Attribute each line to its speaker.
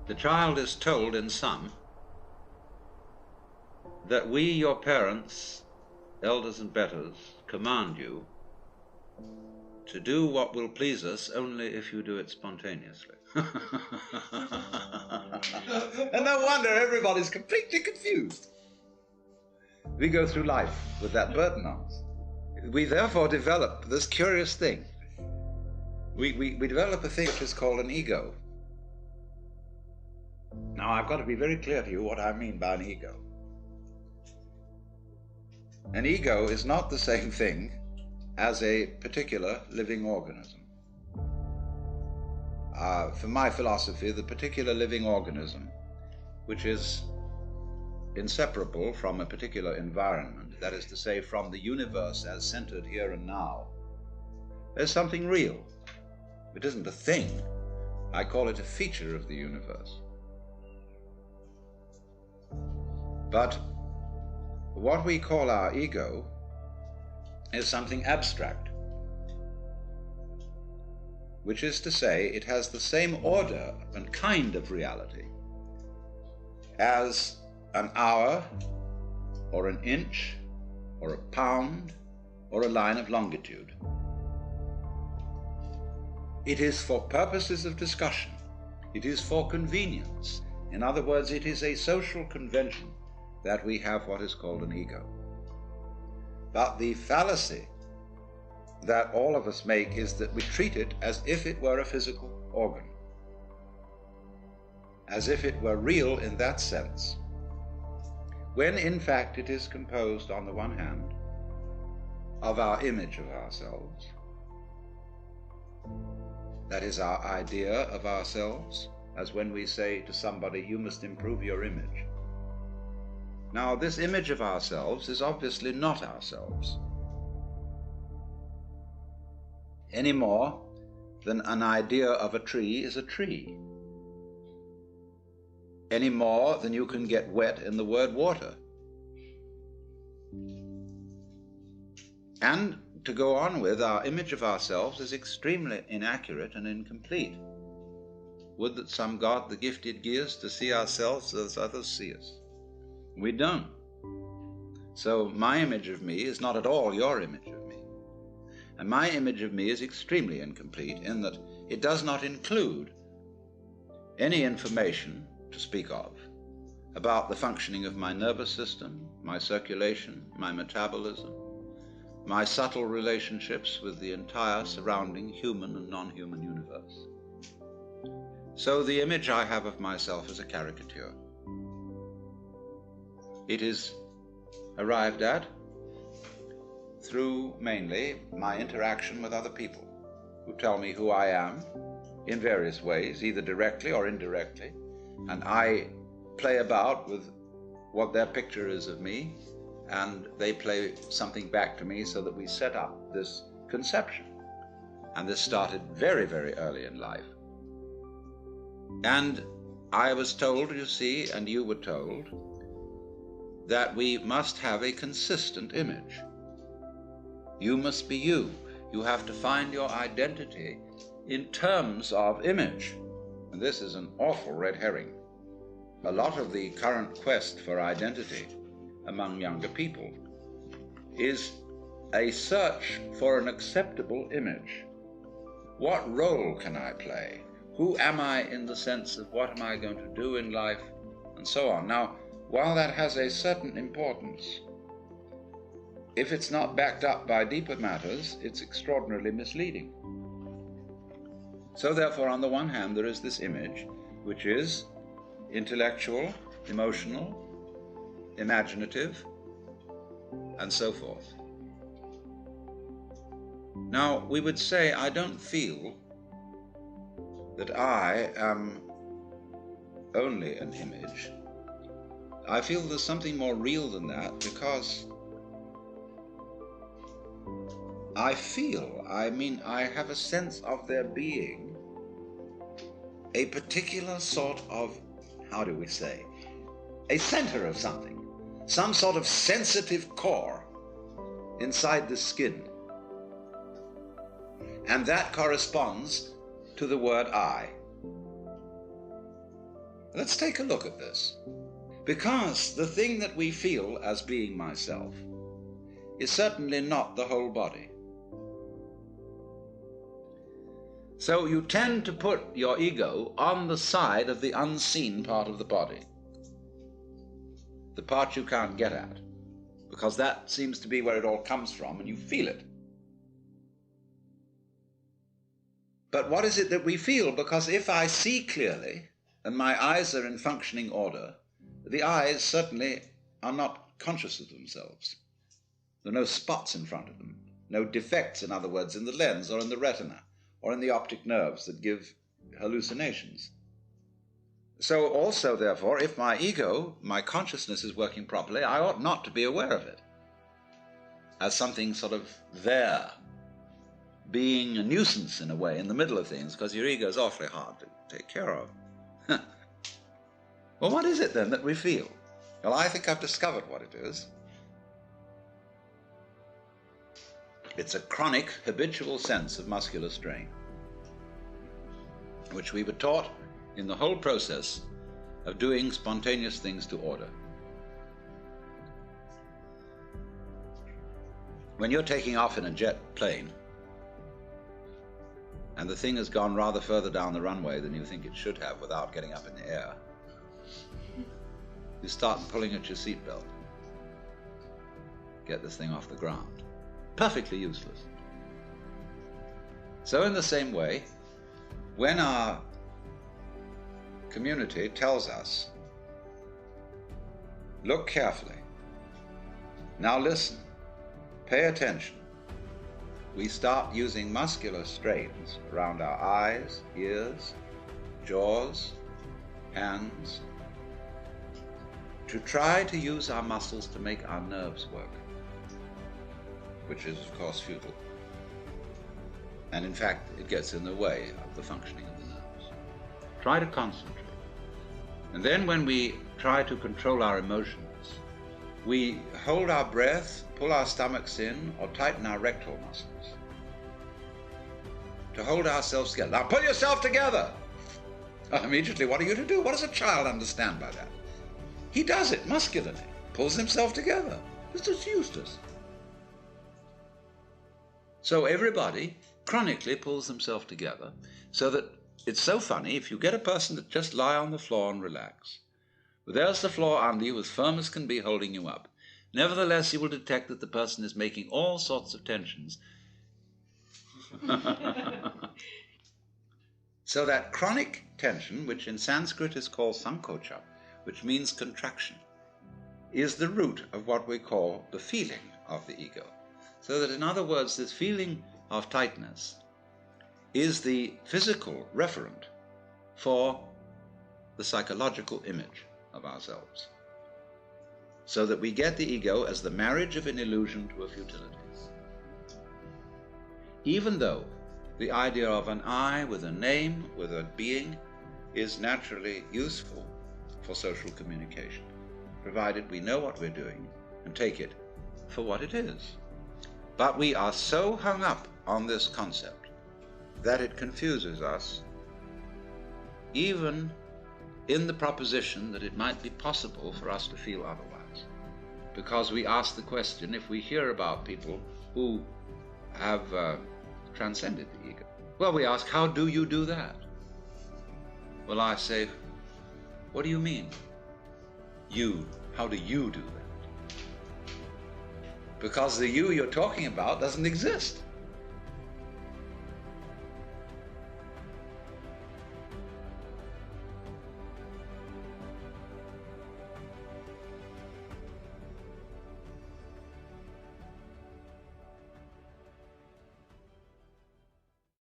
Speaker 1: The child is told in sum that we, your parents, elders and betters, command you to do what will please us only if you do it spontaneously. And no wonder everybody's completely confused. We go through life with that burden on us. We therefore develop this curious thing. We develop a thing which is called an ego. Now, I've got to be very clear to you what I mean by an ego. An ego is not the same thing as a particular living organism. For my philosophy, the particular living organism, which is inseparable from a particular environment, that is to say, from the universe as centered here and now, is something real. It isn't a thing. I call it a feature of the universe. But what we call our ego is something abstract, which is to say, it has the same order and kind of reality as an hour, or an inch, or a pound, or a line of longitude. It is for purposes of discussion. It is for convenience. In other words, it is a social convention that we have what is called an ego. But the fallacy that all of us make is that we treat it as if it were a physical organ, as if it were real in that sense, when in fact it is composed, on the one hand, of our image of ourselves, that is our idea of ourselves, as when we say to somebody, you must improve your image. Now, this image of ourselves is obviously not ourselves, any more than an idea of a tree is a tree, any more than you can get wet in the word water. And to go on with, our image of ourselves is extremely inaccurate and incomplete. Would that some God the gift did give us to see ourselves as others see us. We don't. So my image of me is not at all your image of me. And my image of me is extremely incomplete in that it does not include any information to speak of about the functioning of my nervous system, my circulation, my metabolism, my subtle relationships with the entire surrounding human and non-human universe. So the image I have of myself is a caricature. It is arrived at through mainly my interaction with other people who tell me who I am in various ways, either directly or indirectly, and I play about with what their picture is of me, and they play something back to me so that we set up this conception. And this started very, very early in life. And I was told, you see, and you were told, that we must have a consistent image. You must be you. You have to find your identity in terms of image. And this is an awful red herring. A lot of the current quest for identity among younger people is a search for an acceptable image. What role can I play? Who am I in the sense of what am I going to do in life, and so on. Now, while that has a certain importance, if it's not backed up by deeper matters, it's extraordinarily misleading. So therefore, on the one hand, there is this image, which is intellectual, emotional, imaginative, and so forth. Now, we would say, I don't feel that I am only an image. I feel there's something more real than that, because I have a sense of there being a particular sort of, how do we say, a center of something, some sort of sensitive core inside the skin. And that corresponds to the word I. Let's take a look at this. Because the thing that we feel as being myself is certainly not the whole body. So you tend to put your ego on the side of the unseen part of the body, the part you can't get at, because that seems to be where it all comes from and you feel it. But what is it that we feel? Because if I see clearly and my eyes are in functioning order, the eyes certainly are not conscious of themselves. There are no spots in front of them, no defects, in other words, in the lens or in the retina or in the optic nerves that give hallucinations. So also, therefore, if my ego, my consciousness is working properly, I ought not to be aware of it as something sort of there, being a nuisance in a way in the middle of things, because your ego is awfully hard to take care of. Well, what is it then that we feel? Well, I think I've discovered what it is. It's a chronic, habitual sense of muscular strain, which we were taught in the whole process of doing spontaneous things to order. When you're taking off in a jet plane, and the thing has gone rather further down the runway than you think it should have without getting up in the air, you start pulling at your seatbelt. Get this thing off the ground. Perfectly useless. So in the same way, when our community tells us, look carefully, now listen, pay attention, we start using muscular strains around our eyes, ears, jaws, hands, to try to use our muscles to make our nerves work, which is, of course, futile. And in fact, it gets in the way of the functioning of the nerves. Try to concentrate. And then when we try to control our emotions, we hold our breath, pull our stomachs in, or tighten our rectal muscles to hold ourselves together. Now pull yourself together! Immediately, what are you to do? What does a child understand by that? He does it muscularly, pulls himself together. It's just useless. So everybody chronically pulls themselves together, so that it's so funny, if you get a person to just lie on the floor and relax, well, there's the floor under you, as firm as can be, holding you up. Nevertheless, you will detect that the person is making all sorts of tensions. So that chronic tension, which in Sanskrit is called sankocha, which means contraction, is the root of what we call the feeling of the ego. So that, in other words, this feeling of tightness is the physical referent for the psychological image of ourselves. So that we get the ego as the marriage of an illusion to a futility. Even though the idea of an I with a name, with a being, is naturally useful for social communication, provided we know what we're doing and take it for what it is. But we are so hung up on this concept that it confuses us, even in the proposition that it might be possible for us to feel otherwise. Because we ask the question, if we hear about people who have transcended the ego, well, we ask, how do you do that? Well, I say, what do you mean? How do you do that? Because the you you're talking about doesn't exist.